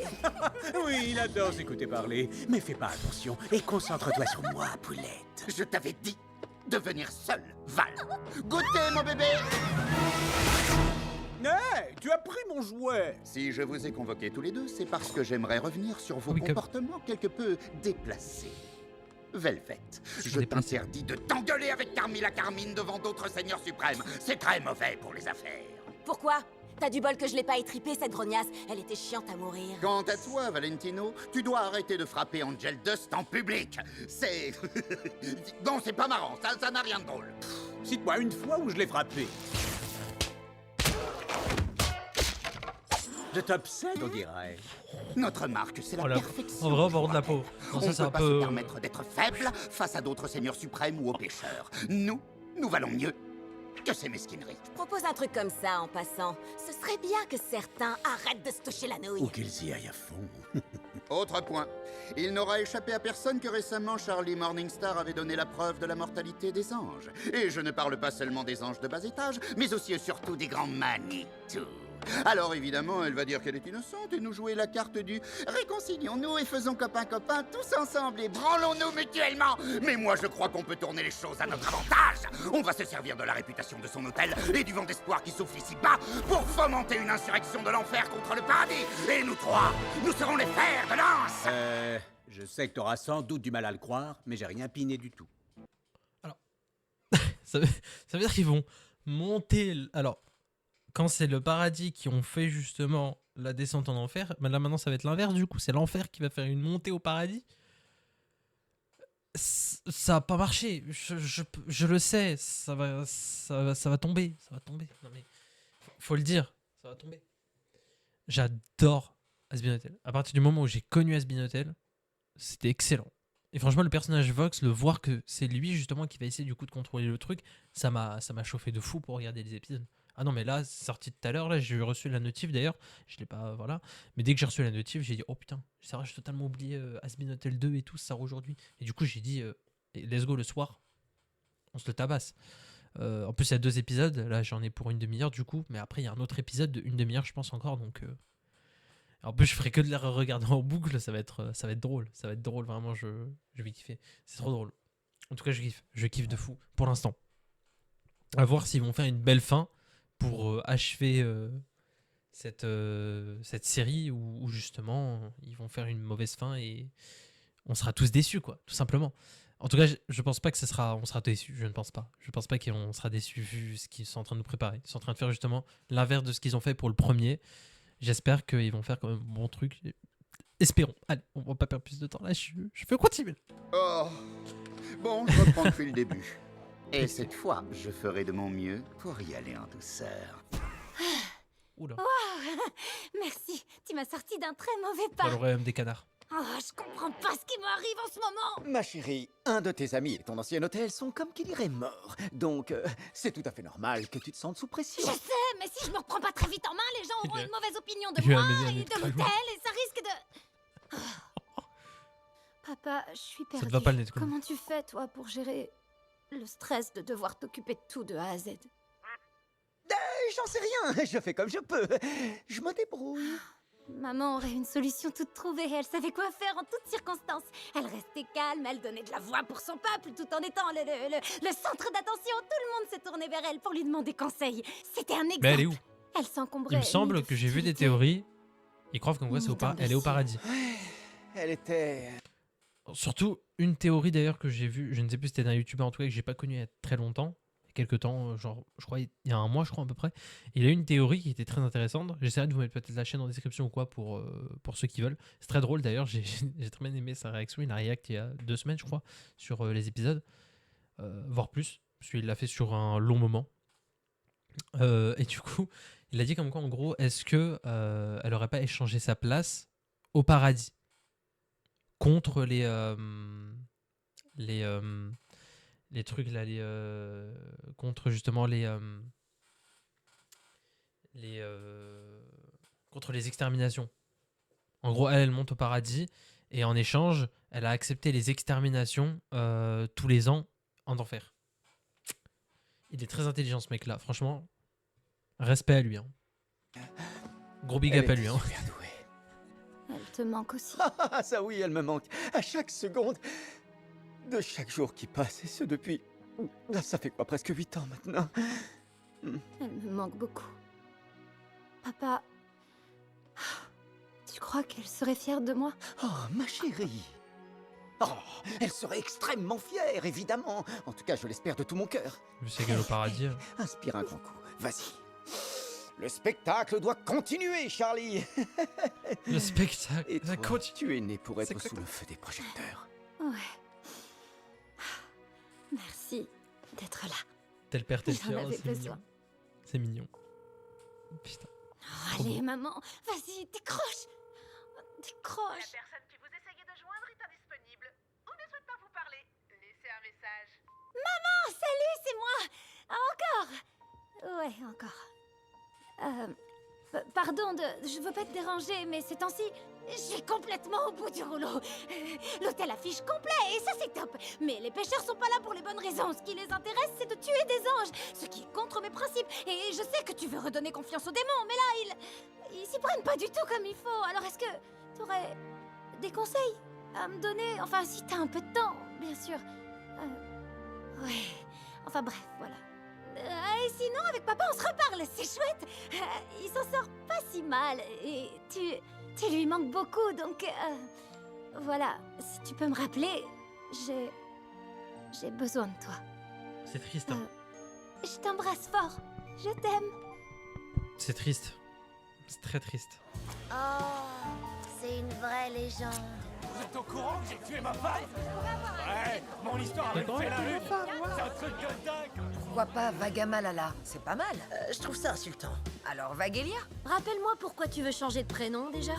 Oui, il adore s'écouter parler. Mais fais pas attention et concentre-toi sur moi, poulette. Je t'avais dit de venir seul, Val. Goûtez, mon bébé. Hey, tu as pris mon jouet. Si je vous ai convoqués tous les deux, c'est parce que j'aimerais revenir sur vos Oui, comme- comportements quelque peu déplacés. Velvet, je déplacé. t'interdis de t'engueuler avec Carmilla Carmine devant d'autres seigneurs suprêmes. C'est très mauvais pour les affaires. Pourquoi? T'as du bol que je l'ai pas étripée, cette grognasse. Elle était chiante à mourir. Quant à toi, Valentino, tu dois arrêter de frapper Angel Dust en public. C'est... non, c'est pas marrant, ça n'a rien de drôle. Cite-moi une fois où je l'ai frappé. Je t'obsède, on dirait. Notre marque, c'est la Oh là. perfection. En vrai, au je bord de la rappelle. peau. Non, On ça, ne c'est peut un pas peu- se permettre d'être faible face à d'autres seigneurs suprêmes ou aux pécheurs. Nous valons mieux que ces mesquineries. Je propose un truc comme ça en passant. Ce serait bien que certains arrêtent de se toucher la nouille. Ou qu'ils y aillent à fond. Autre point. Il n'aura échappé à personne que récemment Charlie Morningstar avait donné la preuve de la mortalité des anges. Et je ne parle pas seulement des anges de bas étage, mais aussi et surtout des grands Manitou. Alors évidemment, elle va dire qu'elle est innocente et nous jouer la carte du réconcilions-nous et faisons copain-copain tous ensemble et branlons-nous mutuellement. Mais moi je crois qu'on peut tourner les choses à notre avantage. On va se servir de la réputation de son hôtel et du vent d'espoir qui souffle ici-bas pour fomenter une insurrection de l'enfer contre le paradis. Et nous trois, nous serons les fers de lance. Je sais que t'auras sans doute du mal à le croire, mais j'ai rien piné du tout. Ça veut dire qu'ils vont monter... Alors, quand c'est le paradis qui ont fait justement la descente en enfer, mais là maintenant ça va être l'inverse du coup, c'est l'enfer qui va faire une montée au paradis. Ça va pas marcher, je le sais, ça va tomber, ça va tomber. Non mais, faut le dire, ça va tomber. J'adore Has-Been Hotel. À partir du moment où j'ai connu Has-Been Hotel, c'était excellent. Et franchement, le personnage Vox, le voir que c'est lui justement qui va essayer du coup de contrôler le truc, ça m'a chauffé de fou pour regarder les épisodes. Ah non mais là, c'est sorti tout à l'heure, là j'ai reçu la notif d'ailleurs, je l'ai pas, voilà. Mais dès que j'ai reçu la notif, j'ai dit oh putain, c'est vrai, j'ai totalement oublié Has-Been Hotel 2 et tout, ça sort aujourd'hui. Et du coup j'ai dit let's go le soir, on se le tabasse. En plus il y a 2 épisodes, là j'en ai pour une demi-heure du coup, mais après il y a un autre épisode de une demi-heure je pense encore, donc... En plus je ferai que de la regarder en boucle, ça va être drôle, vraiment je vais kiffer, c'est trop drôle. En tout cas je kiffe de fou, pour l'instant. À voir s'ils vont faire une belle fin pour achever cette série où justement ils vont faire une mauvaise fin et on sera tous déçus quoi, tout simplement. En tout cas, je pense pas que on sera déçus, je ne pense pas. Je pense pas qu'on sera déçus vu ce qu'ils sont en train de nous préparer. Ils sont en train de faire justement l'inverse de ce qu'ils ont fait pour le premier. J'espère qu'ils vont faire quand même un bon truc. Espérons. Allez, on va pas perdre plus de temps là, je veux continuer. Oh. Bon, je reprends depuis le début. Et cette fois, je ferai de mon mieux pour y aller en douceur. Oula. Waouh. Merci, tu m'as sorti d'un très mauvais Dans pas. le royaume des canards. Oh, je comprends pas ce qui m'arrive en ce moment. Ma chérie, un de tes amis et ton ancien hôtel sont comme qui dirait morts. Donc, c'est tout à fait normal que tu te sentes sous pression. Je sais, mais si je me reprends pas très vite en main, les gens auront une mauvaise opinion de il lui a moi amené un et autre de l'hôtel et ça risque de... Papa, je suis perdue. te va pas, le nez de con. Comment tu fais, toi, pour gérer le stress de devoir t'occuper de tout de A à Z? J'en sais rien, je fais comme je peux. Je me débrouille. Maman aurait une solution toute trouvée. Elle savait quoi faire en toutes circonstances. Elle restait calme, elle donnait de la voix pour son peuple tout en étant le centre d'attention. Tout le monde s'est tourné vers elle pour lui demander conseil. C'était un exemple. Mais elle est où? Elle s'encombrait. Il me semble que j'ai vu des théories. Ils croient qu'en quoi c'est elle est au paradis. Elle était... Surtout, une théorie d'ailleurs que j'ai vue, je ne sais plus si c'était d'un youtubeur en tout cas que j'ai pas connu il y a très longtemps, quelques temps, genre je crois il y a un mois je crois à peu près. Il a eu une théorie qui était très intéressante. J'essaierai de vous mettre peut-être la chaîne en description ou quoi pour ceux qui veulent. C'est très drôle d'ailleurs, j'ai très bien aimé sa réaction. Il a react il y a 2 semaines je crois sur les épisodes, voire plus, parce qu'il l'a fait sur un long moment. Et du coup, il a dit comme quoi en gros, est-ce que elle aurait pas échangé sa place au paradis contre les trucs là, contre justement contre les exterminations. En gros, elle monte au paradis et en échange, elle a accepté les exterminations tous les ans en enfer. Il est très intelligent ce mec là, franchement. Respect à lui. Hein. Gros big up à lui. Hein. Elle te manque aussi. Ah, ça oui, elle me manque. À chaque seconde de chaque jour qui passe, et ce depuis... Ça fait quoi, presque 8 ans maintenant. Elle me manque beaucoup. Papa... Tu crois qu'elle serait fière de moi? Oh, ma chérie. Oh, elle serait extrêmement fière, évidemment. En tout cas, je l'espère de tout mon cœur. Je sais qu'elle est au paradis. Inspire un grand coup. Vas-y. Le spectacle doit continuer, Charlie. Le spectacle. Et toi, tu es né pour être sous le feu des projecteurs. Ouais. Merci d'être là. Tel père, tel J'en fils, avais c'est besoin. mignon. C'est mignon. Putain. Oh, Trop allez, beau. maman, vas-y, décroche. Décroche. La personne qui vous essayez de joindre est indisponible ou ne souhaite pas vous parler. Laissez un message. Maman, salut, c'est moi. Encore. Ouais, encore. Pardon, je veux pas te déranger, mais ces temps-ci, je suis complètement au bout du rouleau. L'hôtel affiche complet, et ça c'est top. Mais les pêcheurs sont pas là pour les bonnes raisons. Ce qui les intéresse, c'est de tuer des anges, ce qui est contre mes principes. Et je sais que tu veux redonner confiance aux démons, mais là, ils s'y prennent pas du tout comme il faut. Alors est-ce que t'aurais des conseils à me donner? Enfin, si t'as un peu de temps, bien sûr. Ouais, enfin bref, voilà. Et sinon, avec papa, on se reparle, c'est chouette. Il s'en sort pas si mal. Et tu lui manques beaucoup, donc... voilà, si tu peux me rappeler, j'ai besoin de toi. C'est triste. Hein. Je t'embrasse fort. Je t'aime. C'est triste. C'est très triste. Oh, c'est une vraie légende. Vous êtes au courant que j'ai tué ma femme? Ouais, mon histoire avait fait la lune. C'est un truc de dingue. Pourquoi pas Vagamalala? C'est pas mal. Je trouve ça insultant. Alors Vagelia? Rappelle-moi pourquoi tu veux changer de prénom, déjà.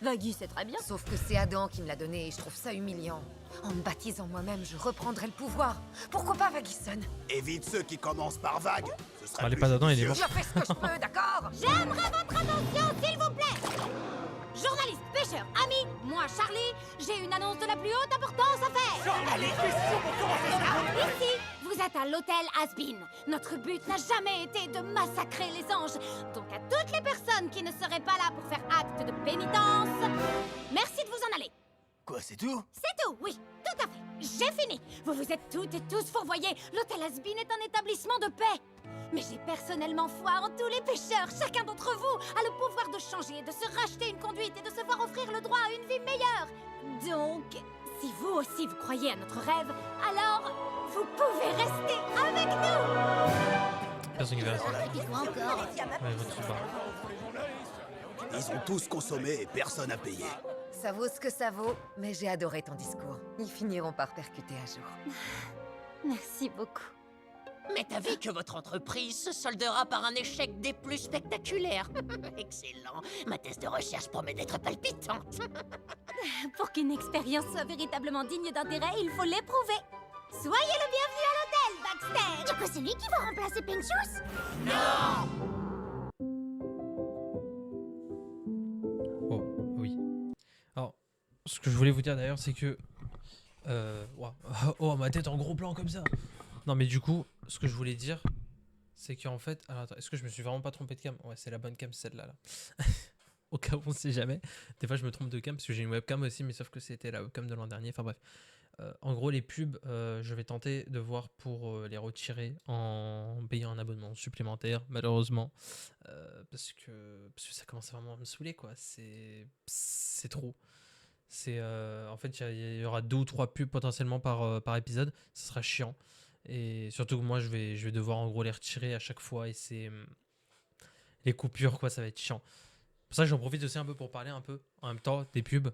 Vagui, c'est très bien. Sauf que c'est Adam qui me l'a donné et je trouve ça humiliant. En me baptisant moi-même, je reprendrai le pouvoir. Pourquoi pas Vagison? Évite ceux qui commencent par vague. Ce sera Allez, pas d'Adam, il est mort. Je fais ce que je peux, d'accord? J'aimerais votre attention, s'il vous plaît. Journaliste, pêcheur, ami, moi Charlie, j'ai une annonce de la plus haute importance à faire. Journaliste, Ici, vous êtes à l'hôtel Asbin. Notre but n'a jamais été de massacrer les anges. Donc à toutes les personnes qui ne seraient pas là pour faire acte de pénitence, merci de vous en aller. Quoi, c'est tout? C'est tout, oui, tout à fait. J'ai fini. Vous vous êtes toutes et tous fourvoyés. L'hôtel Asbin est un établissement de paix. Mais j'ai personnellement foi en tous les pêcheurs. Chacun d'entre vous a le pouvoir de changer, de se racheter une conduite et de se voir offrir le droit à une vie meilleure. Donc, si vous aussi vous croyez à notre rêve, alors vous pouvez rester avec nous. Personne qui va rester. Dis-moi encore. Ouais, ils vont tous se barrer. Ils ont tous consommé et personne n'a payé. Ça vaut ce que ça vaut, mais j'ai adoré ton discours. Ils finiront par percuter un jour. Merci beaucoup. Mais t'as vu que votre entreprise se soldera par un échec des plus spectaculaires. Excellent. Ma thèse de recherche promet d'être palpitante. Pour qu'une expérience soit véritablement digne d'intérêt, il faut l'éprouver. Soyez le bienvenu à l'hôtel, Baxter. Du coup, c'est lui qui va remplacer Pincius? Oh, oui. Alors, ce que je voulais vous dire d'ailleurs, c'est que... Ouah. Oh, ma tête en gros plan comme ça. Non, mais du coup, ce que je voulais dire, c'est qu'en fait... Alors, attends, est-ce que je me suis vraiment pas trompé de cam? Ouais, c'est la bonne cam, celle-là. Là. Au cas où on sait jamais. Des fois, je me trompe de cam, parce que j'ai une webcam aussi, mais sauf que c'était la webcam de l'an dernier. Enfin bref. En gros, les pubs, je vais tenter de voir pour les retirer en payant un abonnement supplémentaire, malheureusement. Parce que ça commence vraiment à me saouler, quoi. C'est trop. En fait, il y aura 2 ou 3 pubs potentiellement par épisode. Ça sera chiant. Et surtout que moi, je vais devoir en gros les retirer à chaque fois. Et c'est... les coupures, quoi, ça va être chiant. Pour ça, j'en profite aussi un peu pour parler un peu, en même temps, des pubs.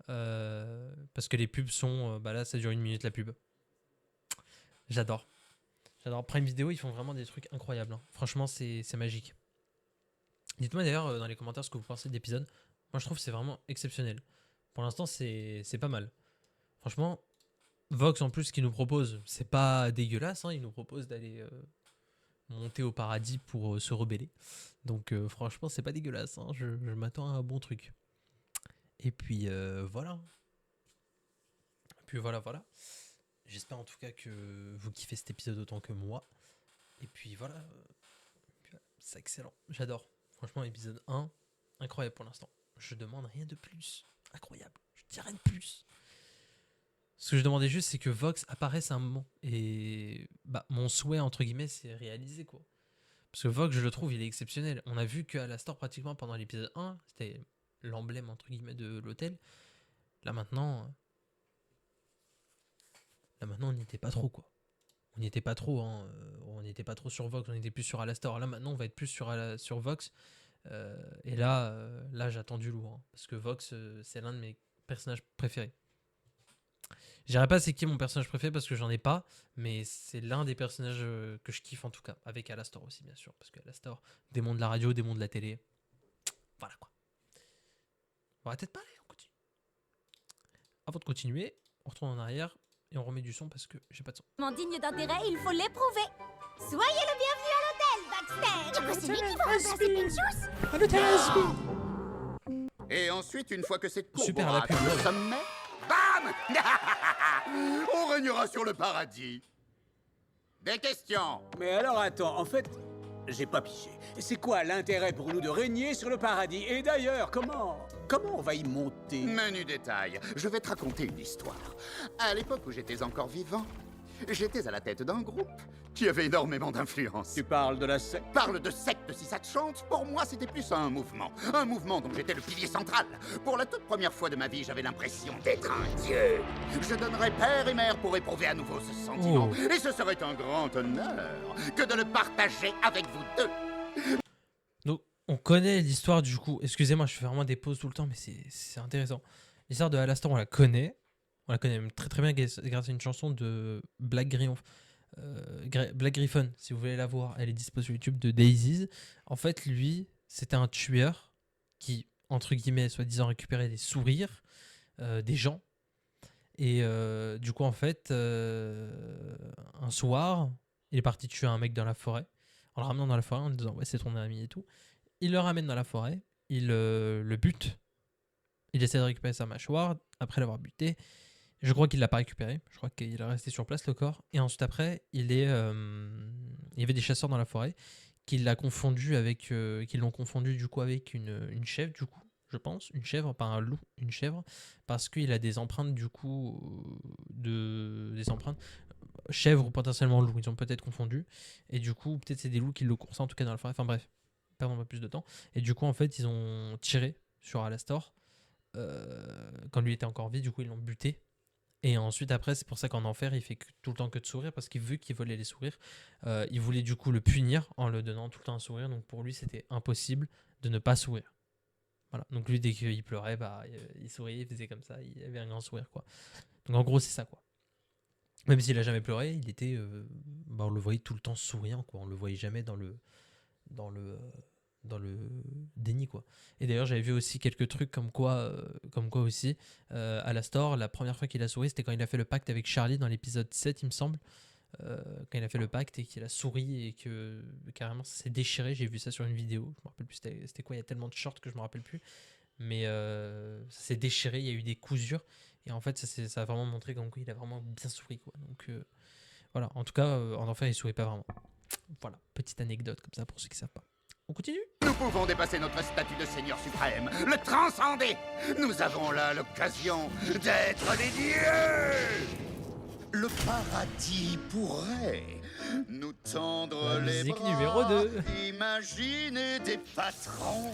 Parce que les pubs sont... là, ça dure 1 minute la pub. J'adore. Prime Video, ils font vraiment des trucs incroyables. Hein. Franchement, c'est magique. Dites-moi d'ailleurs dans les commentaires ce que vous pensez de l'épisode. Moi, je trouve que c'est vraiment exceptionnel. Pour l'instant, c'est pas mal. Franchement, Vox, en plus, ce qu'il nous propose, c'est pas dégueulasse. Hein. Il nous propose d'aller monter au paradis pour se rebeller. Donc, franchement, c'est pas dégueulasse. Hein. Je m'attends à un bon truc. Et puis voilà. Voilà. J'espère en tout cas que vous kiffez cet épisode autant que moi. Et puis voilà. C'est excellent. J'adore. Franchement, épisode 1, incroyable pour l'instant. Je demande rien de plus. Incroyable. Je dis rien de plus. Ce que je demandais juste, c'est que Vox apparaisse à un moment. Et mon souhait, entre guillemets, c'est réalisé, quoi. Parce que Vox, je le trouve, il est exceptionnel. On a vu qu'à la store, pratiquement, pendant l'épisode 1, c'était l'emblème, entre guillemets, de l'hôtel. Là, maintenant, on n'y était pas trop, quoi. On n'y était pas trop, hein. On n'était pas trop sur Vox, on était plus sur Alastor. Là, maintenant, on va être plus sur Vox. Et là, j'attends du lourd. Hein, parce que Vox, c'est l'un de mes personnages préférés. Je dirais pas c'est qui mon personnage préféré parce que j'en ai pas, mais c'est l'un des personnages que je kiffe en tout cas, avec Alastor aussi bien sûr, parce que Alastor, démon de la radio, démon de la télé, voilà quoi. On va peut-être pas aller, on continue. Avant de continuer, on retourne en arrière et on remet du son parce que j'ai pas de son. Digne d'intérêt, il faut l'éprouver. Soyez le bienvenu à l'hôtel, Baxter. Du coup, c'est lui qui va remplacer Pincius? À l'hôtel Asby. Et ensuite, une fois que cette courbe Super, aura la pub, atteint le ouais. sommet, bam. On régnera sur le paradis. Des questions? Mais alors attends, en fait, j'ai pas pigé. C'est quoi l'intérêt pour nous de régner sur le paradis? Et d'ailleurs, comment on va y monter? Menu détail, je vais te raconter une histoire. À l'époque où j'étais encore vivant, j'étais à la tête d'un groupe qui avait énormément d'influence. Tu parles de la secte? Parle de secte si ça te chante. Pour moi, c'était plus un mouvement. Un mouvement dont j'étais le pilier central. Pour la toute première fois de ma vie, j'avais l'impression d'être un dieu. Je donnerais père et mère pour éprouver à nouveau ce sentiment. Oh. Et ce serait un grand honneur que de le partager avec vous deux. Donc, on connaît l'histoire du coup. Excusez-moi, je fais vraiment des pauses tout le temps, mais c'est intéressant. L'histoire de Alastor, on la connaît. On la connaît même très très bien grâce à une chanson de Black Griffon, si vous voulez la voir. Elle est disponible sur YouTube de Daisies. En fait, lui, c'était un tueur qui, entre guillemets, soi-disant récupérait des sourires des gens. Et du coup, en fait, un soir, il est parti tuer un mec dans la forêt. En le ramenant dans la forêt, en lui disant « Ouais, c'est ton ami et tout ». Il le ramène dans la forêt, il le bute. Il essaie de récupérer sa mâchoire après l'avoir buté. Je crois qu'il l'a pas récupéré. Je crois qu'il est resté sur place, le corps. Et ensuite, après, il y avait des chasseurs dans la forêt qui l'ont confondu du coup avec une chèvre, du coup, je pense. Une chèvre, pas un loup, une chèvre. Parce qu'il a des empreintes, du coup, des empreintes chèvre ou potentiellement loup. Ils ont peut-être confondu. Et du coup, peut-être c'est des loups qui l'ont coursé, en tout cas dans la forêt. Enfin bref, perdons pas plus de temps. Et du coup, en fait, ils ont tiré sur Alastor. Quand lui était encore en vie, du coup, ils l'ont buté. Et ensuite, après, c'est pour ça qu'en enfer, il fait tout le temps que de sourire, parce qu'il vu qu'il volait les sourires, il voulait du coup le punir en le donnant tout le temps un sourire. Donc pour lui, c'était impossible de ne pas sourire. Voilà. Donc lui, dès qu'il pleurait, bah, il souriait, il faisait comme ça, il avait un grand sourire, quoi. Donc en gros, c'est ça, quoi. Même s'il a jamais pleuré, il était, bah, on le voyait tout le temps souriant, quoi. On le voyait jamais dans le déni, quoi. Et d'ailleurs, j'avais vu aussi quelques trucs comme quoi aussi, Alastor, la première fois qu'il a souri, c'était quand il a fait le pacte avec Charlie dans l'épisode 7, il me semble. Quand il a fait le pacte et qu'il a souri et que carrément ça s'est déchiré. J'ai vu ça sur une vidéo, je me rappelle plus c'était quoi, il y a tellement de shorts que je me rappelle plus, mais ça s'est déchiré, il y a eu des cousures et en fait ça a vraiment montré comme quoi il a vraiment bien souri, quoi. Donc voilà, en tout cas en enfer il sourit pas vraiment. Voilà, petite anecdote comme ça pour ceux qui savent pas. On continue. Nous pouvons dépasser notre statut de Seigneur suprême, le transcender. Nous avons là l'occasion d'être des dieux. Le paradis pourrait nous tendre les musique bras. numéro 2. Imaginez des patrons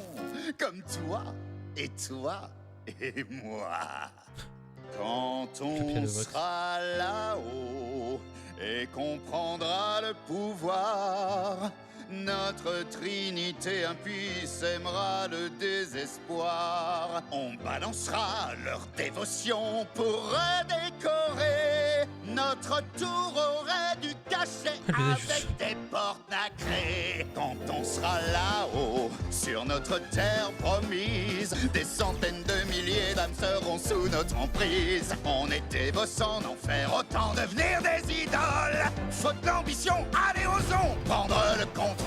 comme toi et moi. Quand on sera là-haut et qu'on prendra le pouvoir, notre trinité impie sèmera le désespoir. On balancera leur dévotion pour redécorer. Notre tour aurait du cachet avec des portes nacrées. Quand on sera là-haut, sur notre terre promise, des centaines de milliers d'âmes seront sous notre emprise. On est des boss en enfer, autant devenir des idoles. Faute d'ambition, allez osons prendre le contrôle.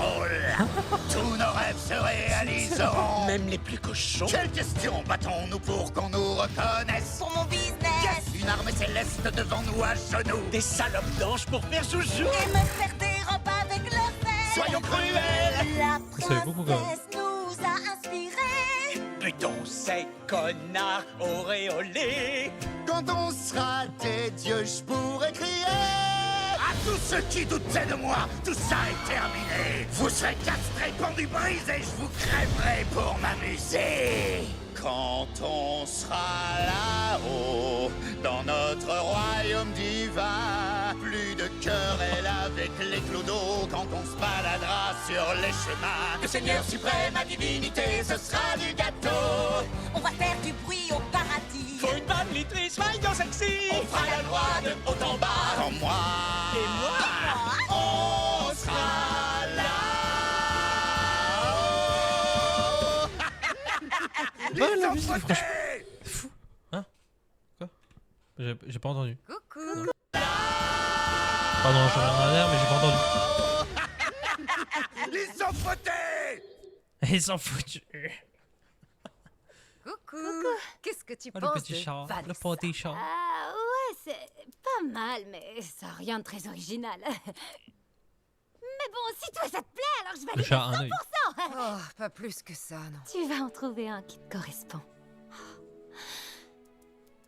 Tous nos rêves se réaliseront. Même les plus cochons. Quelle question battons-nous pour qu'on nous reconnaisse? Pour mon business. Yes, une armée céleste devant nous à genoux. Des salopes d'anges pour faire joujou. Et me faire des robes avec leur fête. Soyons cruels. La beaucoup, quand même. princesse nous a inspirés. Butons ces connards auréolés. Quand on sera des dieux, je pourrai crier à tous ceux qui doutaient de moi, tout ça est terminé. Vous serez castrés, pendus, brisés, je vous crèverai pour m'amuser. Quand on sera là-haut, dans notre royaume divin, plus de querelle avec les clodos quand on se baladera sur les chemins. Le Seigneur suprême, ma divinité, ce sera du gâteau. On va faire du bruit au paradis. Faut une bonne litrice, soyons sexy. On fera la loi de haut en bas. Quand moi et moi, on sera là-haut. Les enfantés. Fou. Hein? Quoi? J'ai pas entendu. Coucou. Pardon, je regarde en l'air, mais j'ai pas entendu. Les enfantés. Ils s'en foutent. Coucou. Qu'est-ce que tu Oh, penses le petit de chat, Vanessa? le petit chat. Ah ouais, c'est pas mal, mais ça a rien de très original. Mais bon, si toi ça te plaît, alors je vais Le aller chat faire a un œil. 100%. Oh, pas plus que ça, non. Tu vas en trouver un qui te correspond.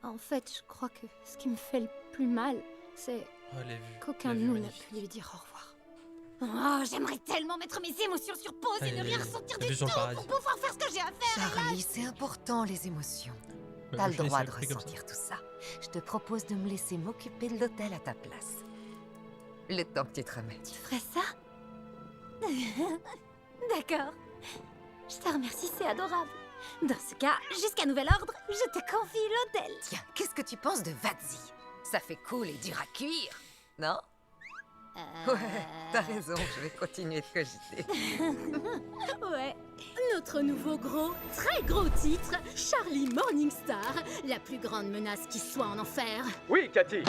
En fait, je crois que ce qui me fait le plus mal, c'est Oh, elle a vu. qu'aucun Elle a de vu, nous n'a magnifique. pu lui dire au revoir. Oh, j'aimerais tellement mettre mes émotions sur pause et ne rien ressentir T'as du vu sur tout le paradis. pour pouvoir faire ce que j'ai à faire. Charlie, c'est important, les émotions. Le T'as le chat, il droit s'est de pris comme ça. ressentir tout ça. Je te propose de me laisser m'occuper de l'hôtel à ta place. Le temps que tu te remets. Tu ferais ça? D'accord. Je te remercie, c'est adorable. Dans ce cas, jusqu'à nouvel ordre, je te confie l'hôtel. Tiens, qu'est-ce que tu penses de Vadzi? Ça fait cool et dur à cuire, non? Ouais, t'as raison, je vais continuer de cogiter. Ouais. Notre nouveau gros, très gros titre, Charlie Morningstar, la plus grande menace qui soit en enfer. Oui, Cathy.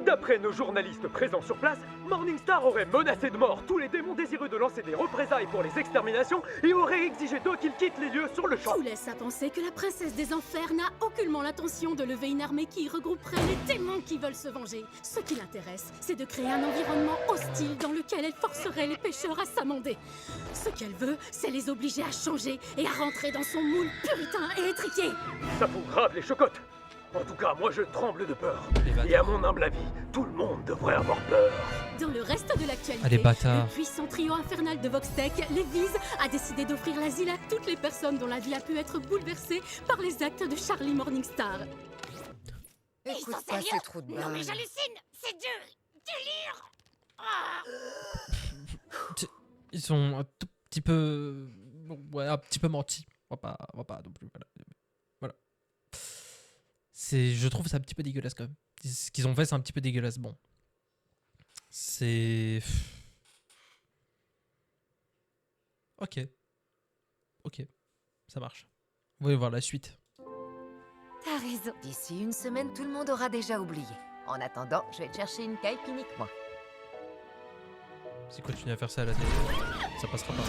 D'après nos journalistes présents sur place, Morningstar aurait menacé de mort tous les démons désireux de lancer des représailles pour les exterminations et aurait exigé d'eux qu'ils quittent les lieux sur le champ. Tout laisse à penser que la princesse des enfers n'a aucunement l'intention de lever une armée qui regrouperait les démons qui veulent se venger. Ce qui l'intéresse, c'est de créer un environnement hostile dans lequel elle forcerait les pécheurs à s'amender. Ce qu'elle veut, c'est les obliger à changer et à rentrer dans son moule puritain et étriqué. Ça fout grave les chocottes. En tout cas, moi je tremble de peur. Et à mon humble avis, tout le monde devrait avoir peur. Dans le reste de l'actualité, Ah, les bâtards. le puissant trio infernal de Voxtech, les Vise, a décidé d'offrir l'asile à toutes les personnes dont la vie a pu être bouleversée par les actes de Charlie Morningstar. Écoute pas ces trous de balle. Non mais j'hallucine. C'est du délire. Ils sont un tout petit peu... Ouais, un petit peu menti. On va pas non plus. Voilà. Je trouve ça un petit peu dégueulasse quand même. Ce qu'ils ont fait, c'est un petit peu dégueulasse. Bon. C'est. Ok. Ça marche. Vous voulez voir la suite. T'as raison. D'ici une semaine, tout le monde aura déjà oublié. En attendant, je vais te chercher une caille uniquement. Si continue à faire ça à la télé, ça passera pas.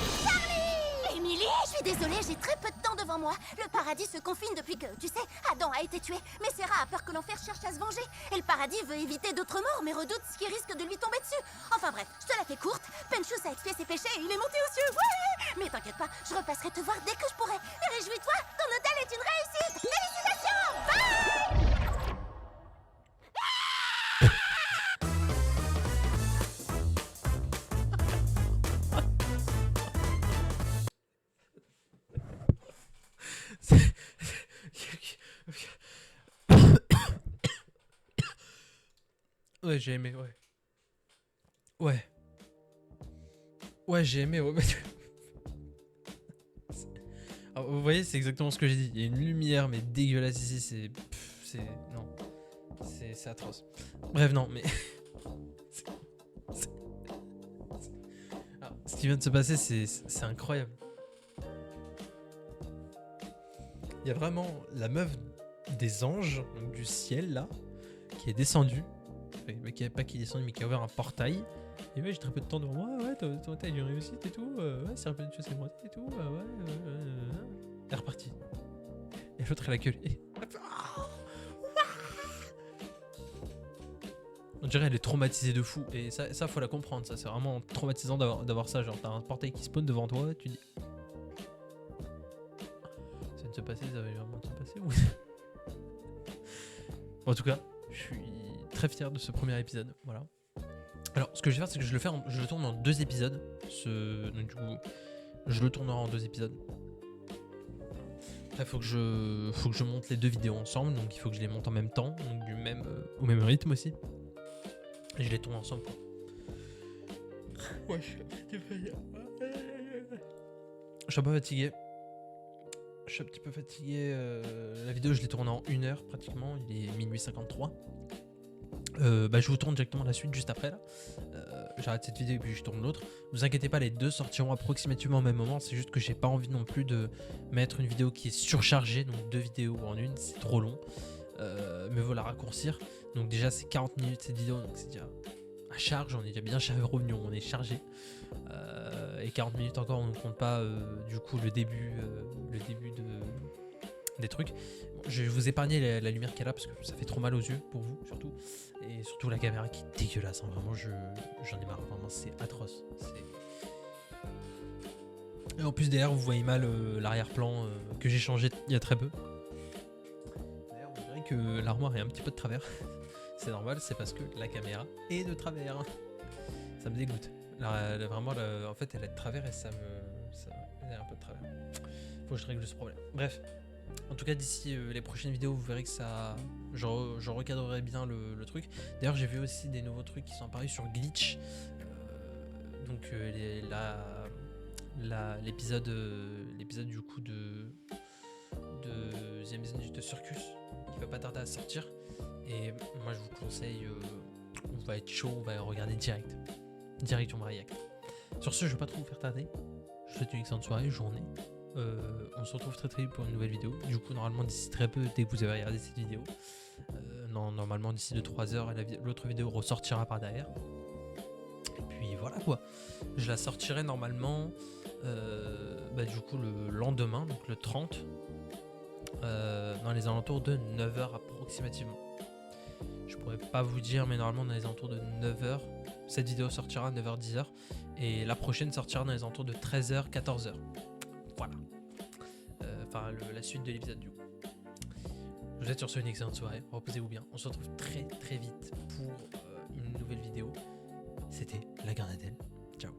Émilie, je suis désolée, j'ai très peu de temps devant moi. Le paradis se confine depuis que, tu sais, Adam a été tué. Mais Sarah a peur que l'enfer cherche à se venger. Et le paradis veut éviter d'autres morts, mais redoute ce qui risque de lui tomber dessus. Enfin bref, je te la fais courte. Penchus a expié ses péchés et il est monté aux cieux. Ouais. Mais t'inquiète pas, je repasserai te voir dès que je pourrai. Et réjouis-toi, ton hôtel est une réussite. Félicitations. Bye. Ouais, j'ai aimé, ouais, j'ai aimé, ouais. Alors, vous voyez, c'est exactement ce que j'ai dit. Il y a une lumière, mais dégueulasse ici, non. C'est atroce. Bref, non, mais... Alors, ce qui vient de se passer, c'est incroyable. Il y a vraiment la meuf des anges, donc du ciel, là, qui est descendue. Pas qui est descendu, mais qui a ouvert un portail. Et ouais, j'ai très peu de temps devant moi. Ouais, ton hôtel a une réussite et tout. Ouais, c'est un peu de choses, c'est moi et tout. Elle est repartie. Et l'autre, elle a gueulé. On dirait elle est traumatisée de fou. Et ça faut la comprendre. Ça, c'est vraiment traumatisant d'avoir ça. Genre, t'as un portail qui spawn devant toi. Tu dis. Ça vient de se passer, ça va vraiment se passer ou... En tout cas, je suis très fier de ce premier épisode. Voilà. Alors, ce que je vais faire, c'est que je le tourne en 2 épisodes. Donc, du coup, je le tournerai en 2 épisodes. Après, faut que je monte les 2 vidéos ensemble. Donc, il faut que je les monte en même temps. Donc, au même rythme aussi. Et je les tourne ensemble. Ouais, je suis un peu fatigué. Je suis un petit peu fatigué. La vidéo, je l'ai tournée en 1 heure pratiquement. Il est minuit 53. Je vous tourne directement la suite juste après là. J'arrête cette vidéo et puis je tourne l'autre. Vous inquiétez pas, les 2 sortiront approximativement au même moment. C'est juste que j'ai pas envie non plus de mettre une vidéo qui est surchargée. Donc 2 vidéos en une, c'est trop long. Mais vous la raccourcir. Donc déjà c'est 40 minutes cette vidéo. Donc c'est déjà à charge. On est déjà bien revenu, on est chargé. Et 40 minutes encore, on ne compte pas du coup le début des trucs. Bon, je vais vous épargner la lumière qu'il y a là parce que ça fait trop mal aux yeux pour vous surtout. Et surtout la caméra qui est dégueulasse, hein. Vraiment j'en ai marre, vraiment c'est atroce. Et en plus derrière vous voyez mal l'arrière-plan que j'ai changé il y a très peu. D'ailleurs on dirait que l'armoire est un petit peu de travers. C'est normal, c'est parce que la caméra est de travers. Ça me dégoûte. Vraiment, en fait elle est de travers et ça elle est un peu de travers. Faut que je règle ce problème. Bref. En tout cas, d'ici les prochaines vidéos, vous verrez que ça... Je recadrerai bien le truc. D'ailleurs, j'ai vu aussi des nouveaux trucs qui sont apparus sur Glitch. L'épisode du coup de The Amazing de Circus qui va pas tarder à sortir. Et moi, je vous conseille... on va être chaud, on va regarder direct. Direct, on va react. Sur ce, je vais pas trop vous faire tarder. Je vous souhaite une excellente soirée, journée. On se retrouve très vite pour une nouvelle vidéo. Du coup, normalement, d'ici très peu, dès que vous avez regardé cette vidéo, normalement, d'ici 2-3 heures, l'autre vidéo ressortira par derrière. Et puis voilà quoi. Je la sortirai normalement du coup le lendemain, donc le 30, dans les alentours de 9h approximativement. Je pourrais pas vous dire, mais normalement, dans les alentours de 9h. Cette vidéo sortira à 9h-10h. Et la prochaine sortira dans les alentours de 13h-14h. Voilà. Enfin, la suite de l'épisode du coup. Je vous souhaite sur ce une excellente soirée. Reposez-vous bien. On se retrouve très très vite pour une nouvelle vidéo. C'était La Garnadelle. Ciao.